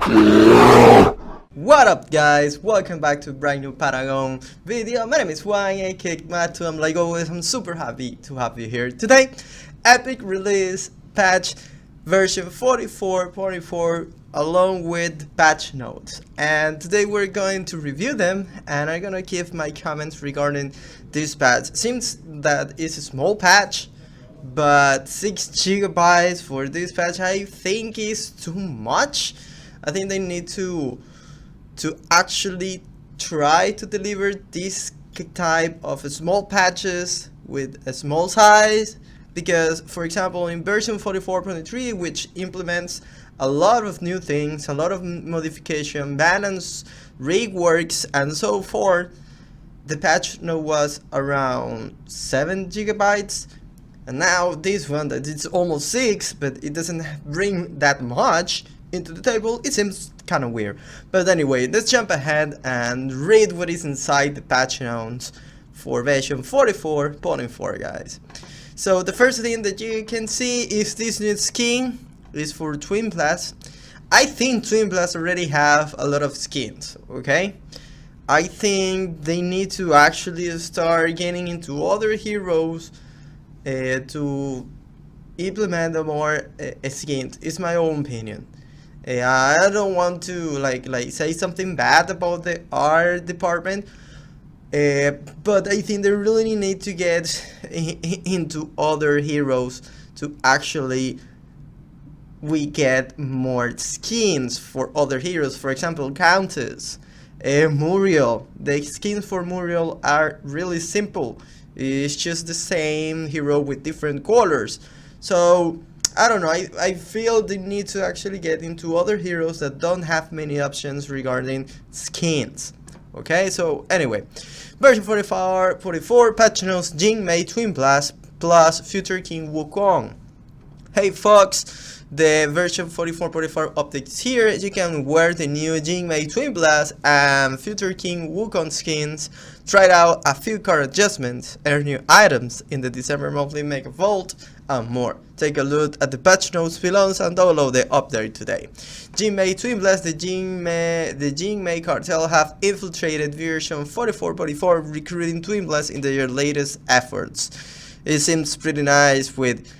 What up guys, welcome back to a brand new Paragon video. My name is Maktu. I'm like always, I'm super happy to have you here today. Epic release patch version 44.4 along with patch notes, and today we're going to review them and I'm gonna give my comments regarding this patch. Seems that it's a small patch, but 6 GB for this patch I think is too much. I think they need to actually try to deliver this type of small patches with a small size, because for example in version 44.3, which implements a lot of new things, a lot of modification, balance, reworks and so forth, the patch note was around 7 GB, and now this one that it's almost 6, but it doesn't bring that much into the table. It seems kind of weird. But anyway, let's jump ahead and read what is inside the patch notes for version 44.4, guys. So the first thing that you can see is this new skin is for Twin Blast. I think Twin Blast already have a lot of skins, okay? I think they need to actually start getting into other heroes to implement more skins. It's my own opinion. I don't want to like say something bad about the art department, but I think they really need to get into other heroes to actually we get more skins for other heroes. For example, Countess, Muriel. The skins for Muriel are really simple. It's just the same hero with different colors. So I don't know, I feel they need to actually get into other heroes that don't have many options regarding skins. Okay, so anyway, version 44 patch notes, Jing Mei Twin Blast plus Future King Wukong. Hey folks, the version 44.4 updates here. You can wear the new Jing Mei Twin Blast and Future King Wukong skins, try out a few card adjustments, earn new items in the December monthly Mega Vault, and more. Take a look at the patch notes below and download the update today. Jing Mei Twin Blast, the Jing Mei cartel have infiltrated version 44.4, recruiting Twin Blast in their latest efforts. It seems pretty nice with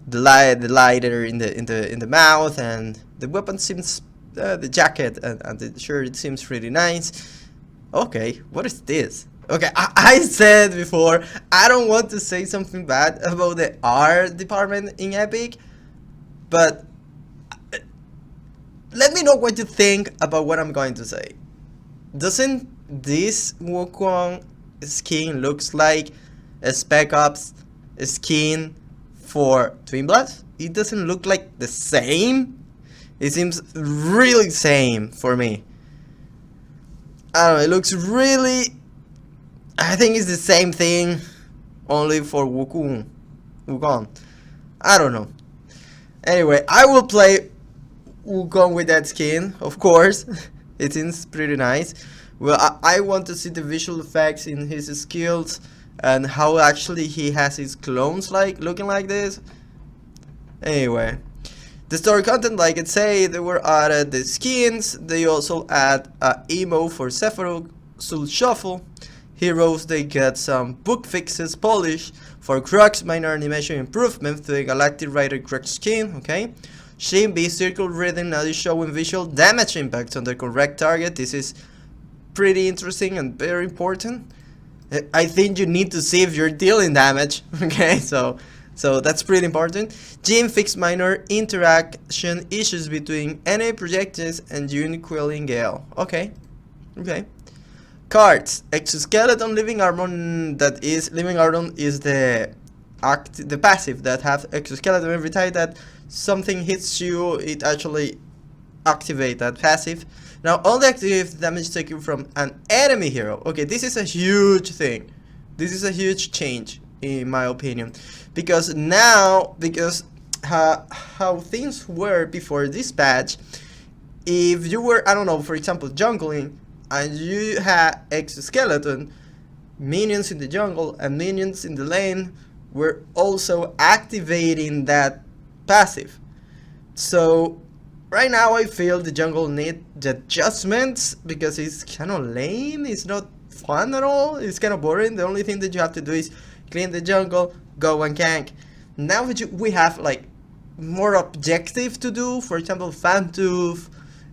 the lighter in the mouth, and the weapon seems the jacket and the shirt seems pretty nice. Okay, what is this? Okay, I said before, I don't want to say something bad about the art department in Epic, but let me know what you think about what I'm going to say. Doesn't this Wukong skin looks like a Spec Ops skin for Twin Blast? It doesn't look like the same. It seems really same for me. I don't know, it looks really, I think it's the same thing, only for Wukong. I don't know. Anyway, I will play Wukong with that skin, of course. It seems pretty nice. Well, I want to see the visual effects in his skills and how actually he has his clones looking like this. Anyway, the story content, like it say, they were added the skins. They also add a emo for Sephiroth Soul Shuffle. Heroes, they get some book fixes, polish for Crux, minor animation improvement to the Galactic Rider Crux skin, okay? Shin B circle rhythm now is showing visual damage impacts on the correct target. This is pretty interesting and very important. I think you need to see if you're dealing damage, okay? So that's pretty important. Jin fix minor interaction issues between NA projectiles and Uniquilling Gale. Okay. Cards. Exoskeleton Living Armor, that is Living Armor is the passive that have exoskeleton. Every time that something hits you, it actually activate that passive. Now only active damage taken from an enemy hero. Okay, this is a huge thing. This is a huge change in my opinion, because now, how things were before this patch, if you were, I don't know, for example jungling and you had exoskeleton, minions in the jungle and minions in the lane were also activating that passive. So Right now I feel the jungle need the adjustments because it's kind of lame, it's not fun at all, it's kind of boring. The only thing that you have to do is clean the jungle, go and gank. Now we have like more objective to do. For example, Maktu,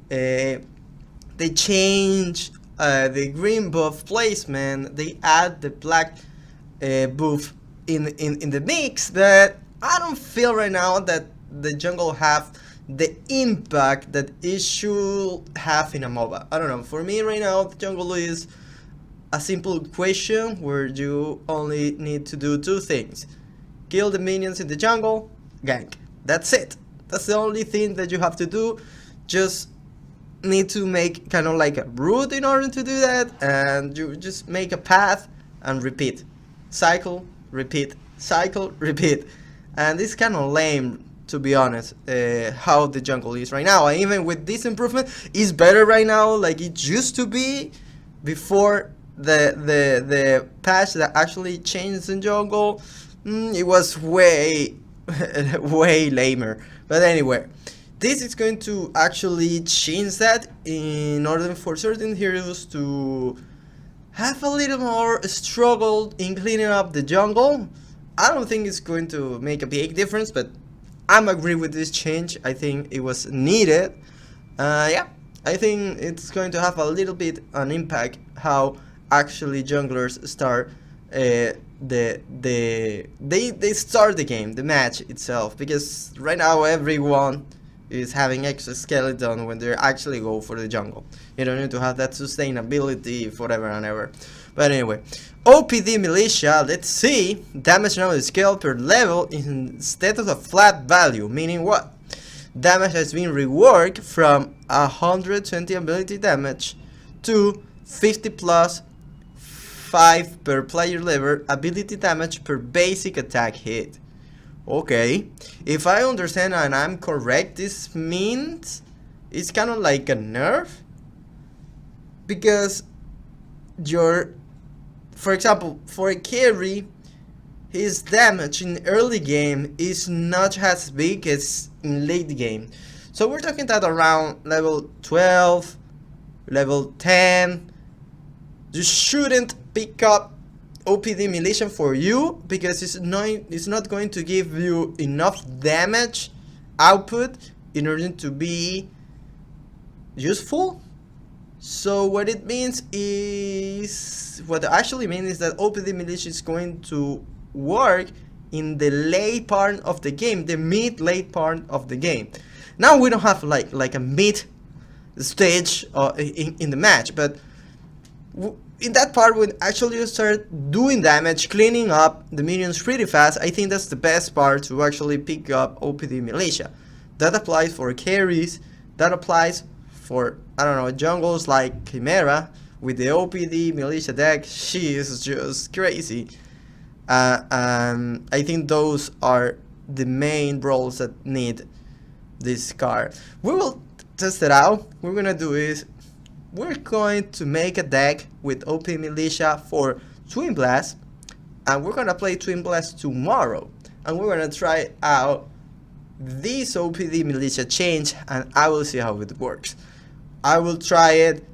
they change the green buff placement, they add the black buff in the mix, but I don't feel right now that the jungle have the impact that it should have in a MOBA. I don't know, for me right now the jungle is a simple equation where you only need to do two things: kill the minions in the jungle, gank. That's it. That's the only thing that you have to do. Just need to make kind of like a route in order to do that, and you just make a path and repeat. Cycle, repeat, cycle, repeat. And it's kind of lame, to be honest, how the jungle is right now. And even with this improvement, it's better right now like it used to be before the patch that actually changed the jungle. It was way way lamer. But anyway, this is going to actually change that in order for certain heroes to have a little more struggle in cleaning up the jungle. I don't think it's going to make a big difference, but I'm agree with this change. I think it was needed. Yeah, I think it's going to have a little bit an impact how actually junglers start they start the game, the match itself, because right now everyone is having exoskeleton when they actually go for the jungle. You don't need to have that sustainability forever and ever. But anyway, OPD Militia, let's see, damage now is scaled per level instead of a flat value, meaning what? Damage has been reworked from 120 ability damage to 50 plus 5 per player level ability damage per basic attack hit. Okay, if I understand and I'm correct, this means it's kind of like a nerf, because for example, for a carry, his damage in early game is not as big as in late game. So we're talking that around level 12, level 10, you shouldn't pick up OPD Militia for you, because it's not going to give you enough damage output in order to be useful. So what it means is, what it actually means is that OPD Militia is going to work in the late part of the game, the mid-late part of the game. Now we don't have like a mid stage in the match, but in that part, when actually you start doing damage, cleaning up the minions pretty fast, I think that's the best part to actually pick up OPD Militia. That applies for carries, that applies for, I don't know, jungles like Chimera. With the OPD Militia deck, she is just crazy. I think those are the main roles that need this card. We will test it out. What we're gonna do is, we're going to make a deck with OPD Militia for Twin Blast, and we're gonna play Twin Blast tomorrow, and we're gonna try out this OPD Militia change, and I will see how it works. I will try it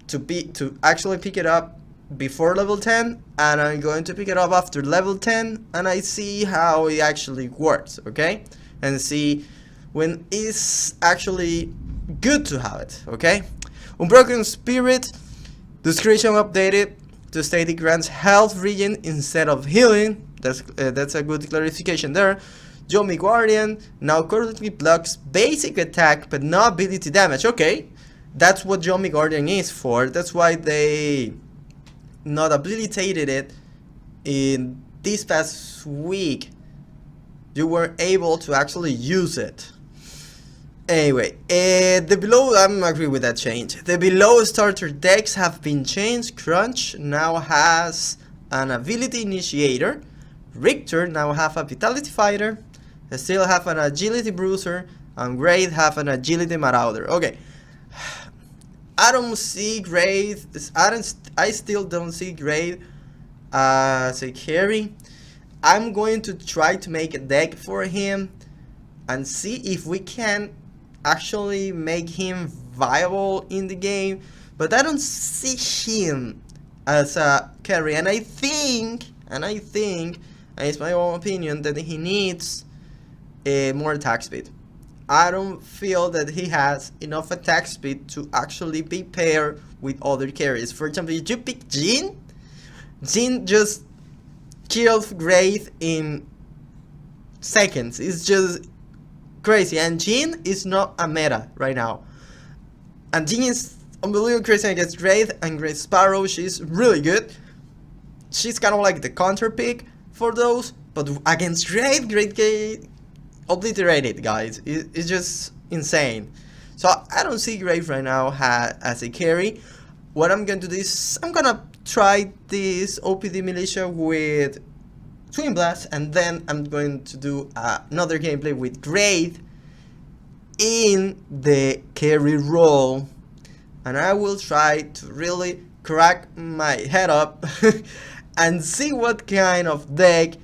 to actually pick it up before level 10, and I'm going to pick it up after level 10, and I see how it actually works, okay? And see when it's actually good to have it, okay? Unbroken Spirit, description updated to state it grants health regen instead of healing. That's a good clarification there. Yomi Guardian now currently blocks basic attack but no ability damage. Okay, that's what Yomi Guardian is for. That's why they not habilitated it in this past week. You were able to actually use it. Anyway, the below, I'm agree with that change. The below starter decks have been changed. Crunch now has an ability initiator. Richter now have a vitality fighter. Still have an agility bruiser. And Wraith have an agility marauder. Okay, I don't see Wraith. I still don't see Wraith as a carry. I'm going to try to make a deck for him and see if we can actually make him viable in the game, but I don't see him as a carry, and I think, and it's my own opinion, that he needs more attack speed. I don't feel that he has enough attack speed to actually be paired with other carries. For example, if you pick Jhin just kills Wraith in seconds. It's just crazy, and Jhin is not a meta right now. And Jhin is unbelievably crazy against Wraith and Great Sparrow. She's really good. She's kind of like the counter pick for those, but against Wraith, Great K obliterated, guys. It's just insane. So I don't see Wraith right now as a carry. What I'm going to do is I'm gonna try this OPD Militia with Twin Blast, and then I'm going to do another gameplay with Wraith in the carry role, and I will try to really crack my head up and see what kind of deck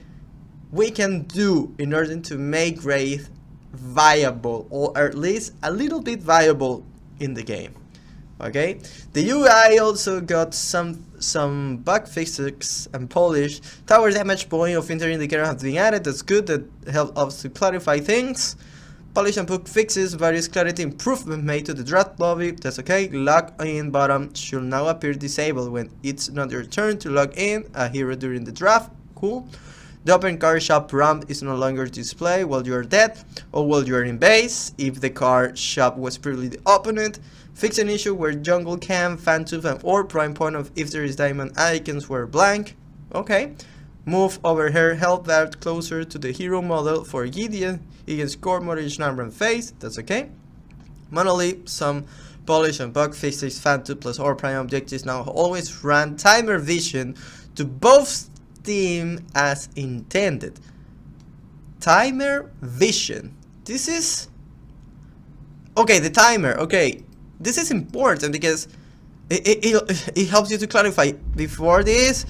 we can do in order to make Wraith viable, or at least a little bit viable in the game. Okay, the UI also got some bug fixes and polish. Tower damage point of inter indicator has been added. That's good. That helps us to clarify things. Polish and bug fixes, various clarity improvement made to the draft lobby. That's okay. Log in button should now appear disabled when it's not your turn to log in a hero during the draft. Cool. The open card shop prompt is no longer displayed while you are dead or while you are in base if the card shop was previously the opponent. Fix an issue where jungle cam, fan tooth, and or prime point of if there is diamond icons were blank. Okay. Move over here, help that closer to the hero model for Gideon against core mortgage number and face. That's okay. Monolith, some polish and bug fixes, fan tooth plus or prime objectives now always run timer vision to both team as intended. Timer vision. This is okay. The timer. Okay. This is important because it helps you to clarify. Before this,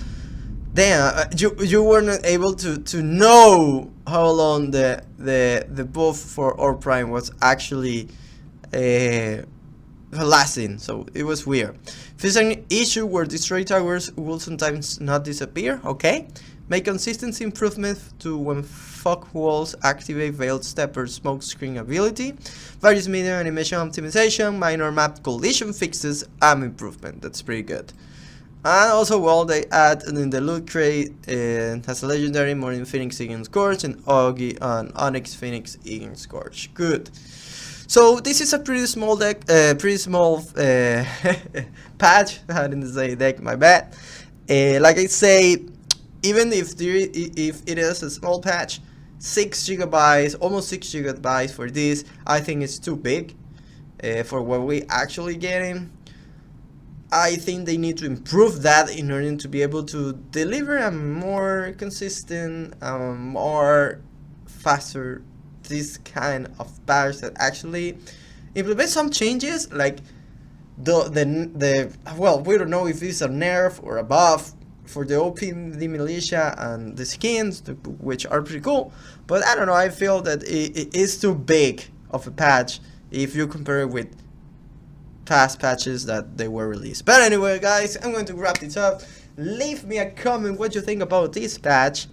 then you were not able to know how long the buff for Or Prime was actually lasting. So it was weird. Fix an issue where destroy towers will sometimes not disappear. Okay. Make consistency improvement to when fog walls activate veiled stepper smoke screen ability. Various media animation optimization, minor map collision fixes, and improvement. That's pretty good. And also, well, they add in the loot crate has a legendary Morning Phoenix Egan Scorch and Augie and Onyx Phoenix Egan Scorch. Good. So this is a pretty small deck, pretty small patch. I didn't say deck, my bad. Like I say, even if it is a small patch, 6 gigabytes, almost 6 gigabytes for this, I think it's too big for what we actually getting. I think they need to improve that in order to be able to deliver a more consistent, more faster this kind of patch that actually implement some changes, like the well, we don't know if it's a nerf or a buff for the OPD Militia and the skins, which are pretty cool, but I don't know, I feel that it is too big of a patch if you compare it with past patches that they were released. But anyway, guys, I'm going to wrap this up. Leave me a comment what you think about this patch,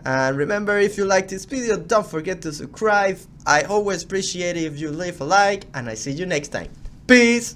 and remember, if you like this video, don't forget to subscribe. I always appreciate it if you leave a like, and I see you next time. Peace.